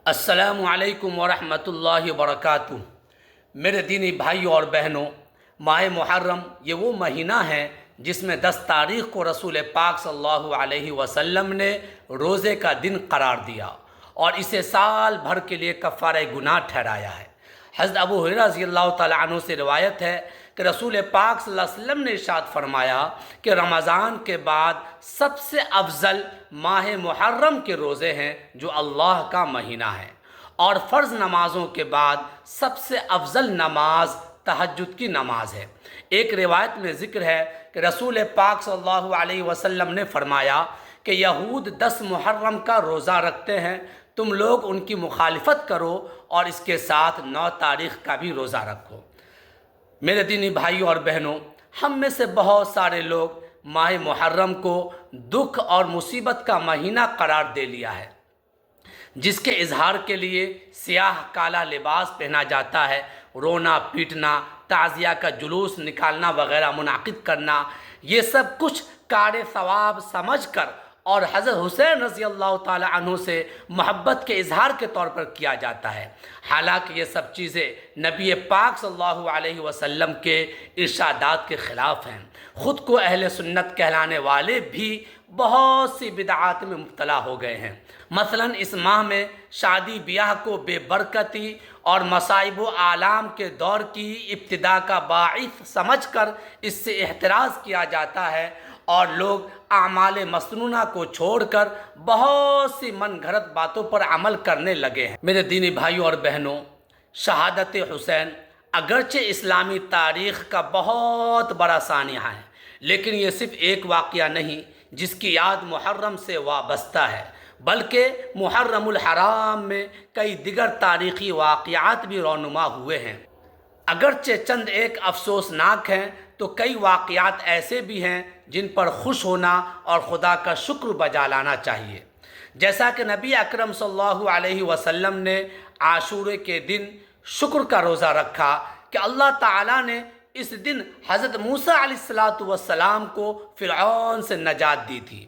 السلام علیکم ورحمۃ اللہ وبرکاتہ۔ میرے دینی بھائیوں اور بہنوں، ماہ محرم یہ وہ مہینہ ہے جس میں 10 تاریخ کو رسول پاک صلی اللہ علیہ وسلم نے روزے کا دن قرار دیا اور اسے سال بھر کے لیے کفارہ گناہ ٹھہرایا ہے۔ حضرت ابو ہریرہ رضی اللہ تعالیٰ عنہ سے روایت ہے کہ رسول پاک صلی اللہ علیہ وسلم نے ارشاد فرمایا کہ رمضان کے بعد سب سے افضل ماہ محرم کے روزے ہیں جو اللہ کا مہینہ ہے، اور فرض نمازوں کے بعد سب سے افضل نماز تہجد کی نماز ہے۔ ایک روایت میں ذکر ہے کہ رسول پاک صلی اللہ علیہ وسلم نے فرمایا کہ یہود 10 محرم کا روزہ رکھتے ہیں، تم لوگ ان کی مخالفت کرو اور اس کے ساتھ 9 تاریخ کا بھی روزہ رکھو۔ میرے دینی بھائیوں اور بہنوں، ہم میں سے بہت سارے لوگ ماہ محرم کو دکھ اور مصیبت کا مہینہ قرار دے لیا ہے، جس کے اظہار کے لیے سیاہ کالا لباس پہنا جاتا ہے، رونا پیٹنا، تعزیہ کا جلوس نکالنا وغیرہ منعقد کرنا، یہ سب کچھ کار ثواب سمجھ کر اور حضرت حسین رضی اللہ تعالی عنہ سے محبت کے اظہار کے طور پر کیا جاتا ہے، حالانکہ یہ سب چیزیں نبی پاک صلی اللہ علیہ وسلم کے ارشادات کے خلاف ہیں۔ خود کو اہل سنت کہلانے والے بھی بہت سی بدعات میں مبتلا ہو گئے ہیں۔ مثلا اس ماہ میں شادی بیاہ کو بے برکتی اور مصائب و آلام کے دور کی ابتدا کا باعث سمجھ کر اس سے احتراز کیا جاتا ہے، اور لوگ اعمال مسنونہ کو چھوڑ کر بہت سی من گھڑت باتوں پر عمل کرنے لگے ہیں۔ میرے دینی بھائیوں اور بہنوں، شہادت حسین اگرچہ اسلامی تاریخ کا بہت بڑا سانحہ ہے، لیکن یہ صرف ایک واقعہ نہیں جس کی یاد محرم سے وابستہ ہے، بلکہ محرم الحرام میں کئی دیگر تاریخی واقعات بھی رونما ہوئے ہیں۔ اگرچہ چند ایک افسوسناک ہیں، تو کئی واقعات ایسے بھی ہیں جن پر خوش ہونا اور خدا کا شکر بجا لانا چاہیے۔ جیسا کہ نبی اکرم صلی اللہ علیہ وسلم نے عاشورے کے دن شکر کا روزہ رکھا کہ اللہ تعالیٰ نے اس دن حضرت موسیٰ علیہ السلام کو فرعون سے نجات دی تھی۔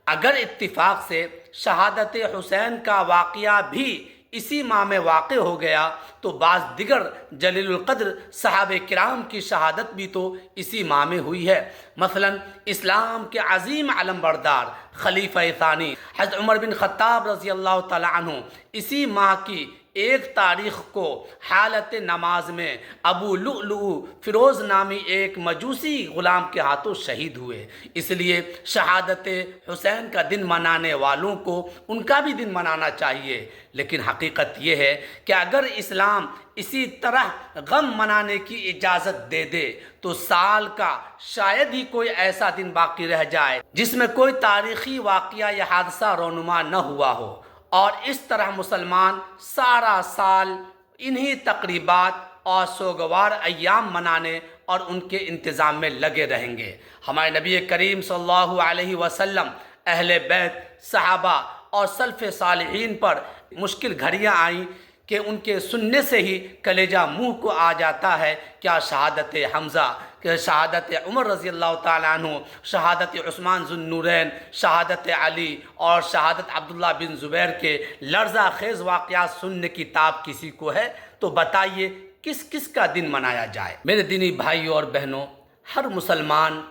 اگر اتفاق سے شہادت حسین کا واقعہ بھی اسی ماہ میں واقع ہو گیا تو بعض دیگر جلیل القدر صحابہ کرام کی شہادت بھی تو اسی ماہ میں ہوئی ہے۔ مثلا اسلام کے عظیم علم بردار خلیفہ ثانی حضرت عمر بن خطاب رضی اللہ تعالی عنہ اسی ماہ کی 1 تاریخ کو حالت نماز میں ابو لؤلؤ فیروز نامی ایک مجوسی غلام کے ہاتھوں شہید ہوئے۔ اس لیے شہادت حسین کا دن منانے والوں کو ان کا بھی دن منانا چاہیے، لیکن حقیقت یہ ہے کہ اگر اسلام اسی طرح غم منانے کی اجازت دے دے تو سال کا شاید ہی کوئی ایسا دن باقی رہ جائے جس میں کوئی تاریخی واقعہ یا حادثہ رونما نہ ہوا ہو، اور اس طرح مسلمان سارا سال انہی تقریبات اور سوگوار ایام منانے اور ان کے انتظام میں لگے رہیں گے۔ ہمارے نبی کریم صلی اللہ علیہ وسلم، اہل بیت، صحابہ اور سلف صالحین پر مشکل گھڑیاں آئیں کہ ان کے سننے سے ہی کلیجہ منہ کو آ جاتا ہے۔ کیا شہادت حمزہ، کہ شہادت عمر رضی اللہ تعالیٰ عنہ، شہادت عثمان ذو النورین، شہادت علی اور شہادت عبداللہ بن زبیر کے لرزہ خیز واقعات سننے کی تاب کسی کو ہے تو بتائیے کس کس کا دن منایا جائے۔ میرے دینی بھائیوں اور بہنوں، ہر مسلمان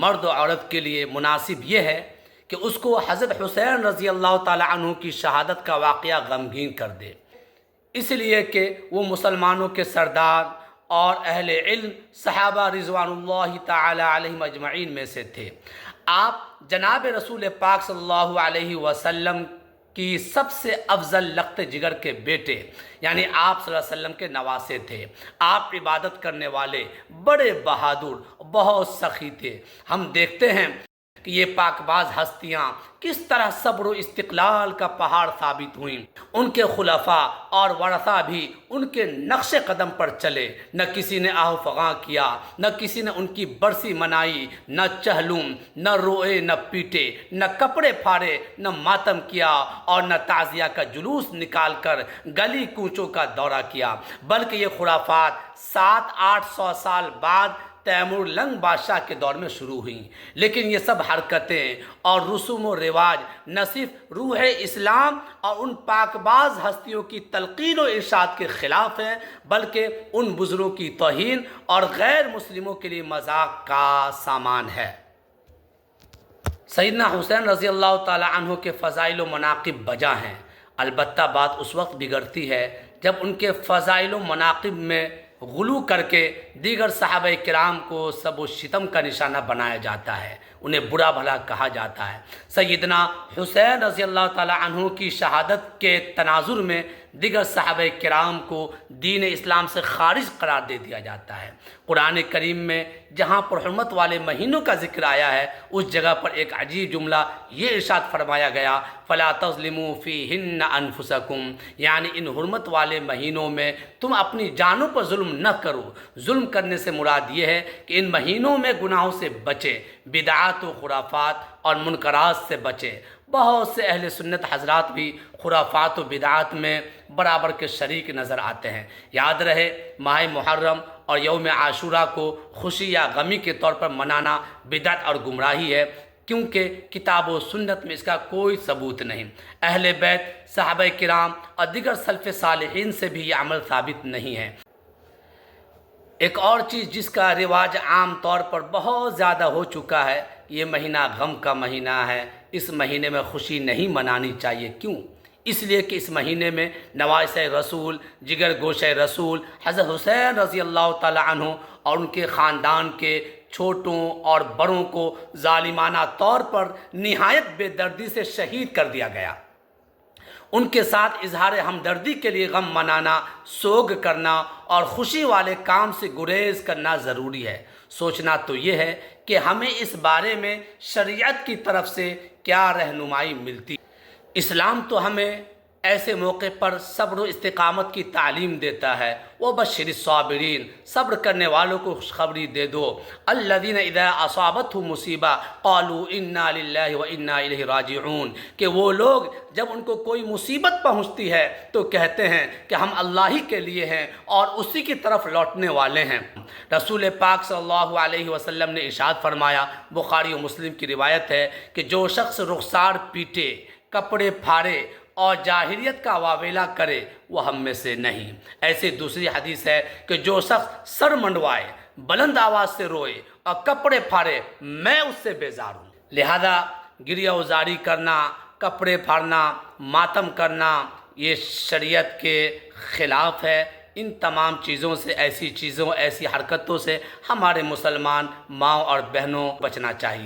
مرد و عورت کے لیے مناسب یہ ہے کہ اس کو حضرت حسین رضی اللہ تعالیٰ عنہ کی شہادت کا واقعہ غمگین کر دے، اس لیے کہ وہ مسلمانوں کے سردار اور اہل علم صحابہ رضوان اللہ تعالی علیہم اجمعین میں سے تھے۔ آپ جناب رسول پاک صلی اللہ علیہ وسلم کی سب سے افضل لخت جگر کے بیٹے، یعنی آپ صلی اللہ علیہ وسلم کے نواسے تھے۔ آپ عبادت کرنے والے، بڑے بہادر، بہت سخی تھے۔ ہم دیکھتے ہیں کہ یہ پاک باز ہستیاں کس طرح صبر و استقلال کا پہاڑ ثابت ہوئیں۔ ان کے خلفاء اور ورثاء بھی ان کے نقش قدم پر چلے، نہ کسی نے آہ و فغاں کیا، نہ کسی نے ان کی برسی منائی، نہ چہلم، نہ روئے، نہ پیٹے، نہ کپڑے پھاڑے، نہ ماتم کیا، اور نہ تعزیہ کا جلوس نکال کر گلی کوچوں کا دورہ کیا، بلکہ یہ خرافات 700-800 سال بعد تیمور لنگ بادشاہ کے دور میں شروع ہوئیں، لیکن یہ سب حرکتیں اور رسوم و رواج نہ صرف روح اسلام اور ان پاک باز ہستیوں کی تلقین و ارشاد کے خلاف ہیں، بلکہ ان بزرگوں کی توہین اور غیر مسلموں کے لیے مذاق کا سامان ہے۔ سیدنا حسین رضی اللہ تعالیٰ عنہ کے فضائل و مناقب بجا ہیں، البتہ بات اس وقت بگڑتی ہے جب ان کے فضائل و مناقب میں غلو کر کے دیگر صحابہ کرام کو سب و شتم کا نشانہ بنایا جاتا ہے، انہیں برا بھلا کہا جاتا ہے۔ سیدنا حسین رضی اللہ تعالیٰ عنہ کی شہادت کے تناظر میں دیگر صحابہ کرام کو دین اسلام سے خارج قرار دے دیا جاتا ہے۔ قرآن کریم میں جہاں پر حرمت والے مہینوں کا ذکر آیا ہے، اس جگہ پر ایک عجیب جملہ یہ ارشاد فرمایا گیا، فَلَا تَظْلِمُوا فِيهِنَّ أَنفُسَكُمْ، یعنی ان حرمت والے مہینوں میں تم اپنی جانوں پر ظلم نہ کرو۔ ظلم کرنے سے مراد یہ ہے کہ ان مہینوں میں گناہوں سے بچے، بدعات و خرافات اور منکرات سے بچے۔ بہت سے اہل سنت حضرات بھی خرافات و بدعات میں برابر کے شریک نظر آتے ہیں۔ یاد رہے، ماہ محرم اور یوم عاشوراء کو خوشی یا غمی کے طور پر منانا بدعت اور گمراہی ہے، کیونکہ کتاب و سنت میں اس کا کوئی ثبوت نہیں۔ اہل بیت، صحابہ کرام اور دیگر سلف صالحین سے بھی یہ عمل ثابت نہیں ہے۔ ایک اور چیز جس کا رواج عام طور پر بہت زیادہ ہو چکا ہے، یہ مہینہ غم کا مہینہ ہے، اس مہینے میں خوشی نہیں منانی چاہیے۔ کیوں؟ اس لیے کہ اس مہینے میں نواسہ رسول، جگر گوشہ رسول حضرت حسین رضی اللہ تعالی عنہ اور ان کے خاندان کے چھوٹوں اور بڑوں کو ظالمانہ طور پر نہایت بے دردی سے شہید کر دیا گیا۔ ان کے ساتھ اظہار ہمدردی کے لیے غم منانا، سوگ کرنا اور خوشی والے کام سے گریز کرنا ضروری ہے۔ سوچنا تو یہ ہے کہ ہمیں اس بارے میں شریعت کی طرف سے کیا رہنمائی ملتی۔ اسلام تو ہمیں ایسے موقع پر صبر و استقامت کی تعلیم دیتا ہے۔ وَبَشِّرِ الصَّابِرِينَ، صبر کرنے والوں کو خوشخبری دے دو۔ الَّذِينَ إِذَا أَصَابَتْهُمْ مُصِیبَةٌ قَالُوا إِنَّا لِلَّهِ وَإِنَّا إِلَیْهِ رَاجِعُونَ، کہ وہ لوگ جب ان کو کوئی مصیبت پہنچتی ہے تو کہتے ہیں کہ ہم اللہ ہی کے لیے ہیں اور اسی کی طرف لوٹنے والے ہیں۔ رسول پاک صلی اللہ علیہ وسلم نے ارشاد فرمایا، بخاری و مسلم کی روایت ہے کہ جو شخص رخسار پیٹے، کپڑے پھاڑے اور جاہلیت کا واویلا کرے وہ ہم میں سے نہیں۔ ایسے دوسری حدیث ہے کہ جو شخص سر منڈوائے، بلند آواز سے روئے اور کپڑے پھاڑے، میں اس سے بیزار ہوں۔ لہذا گریہ وزاری کرنا، کپڑے پھاڑنا، ماتم کرنا یہ شریعت کے خلاف ہے۔ ان تمام چیزوں سے، ایسی چیزوں، ایسی حرکتوں سے ہمارے مسلمان ماؤں اور بہنوں بچنا چاہیے۔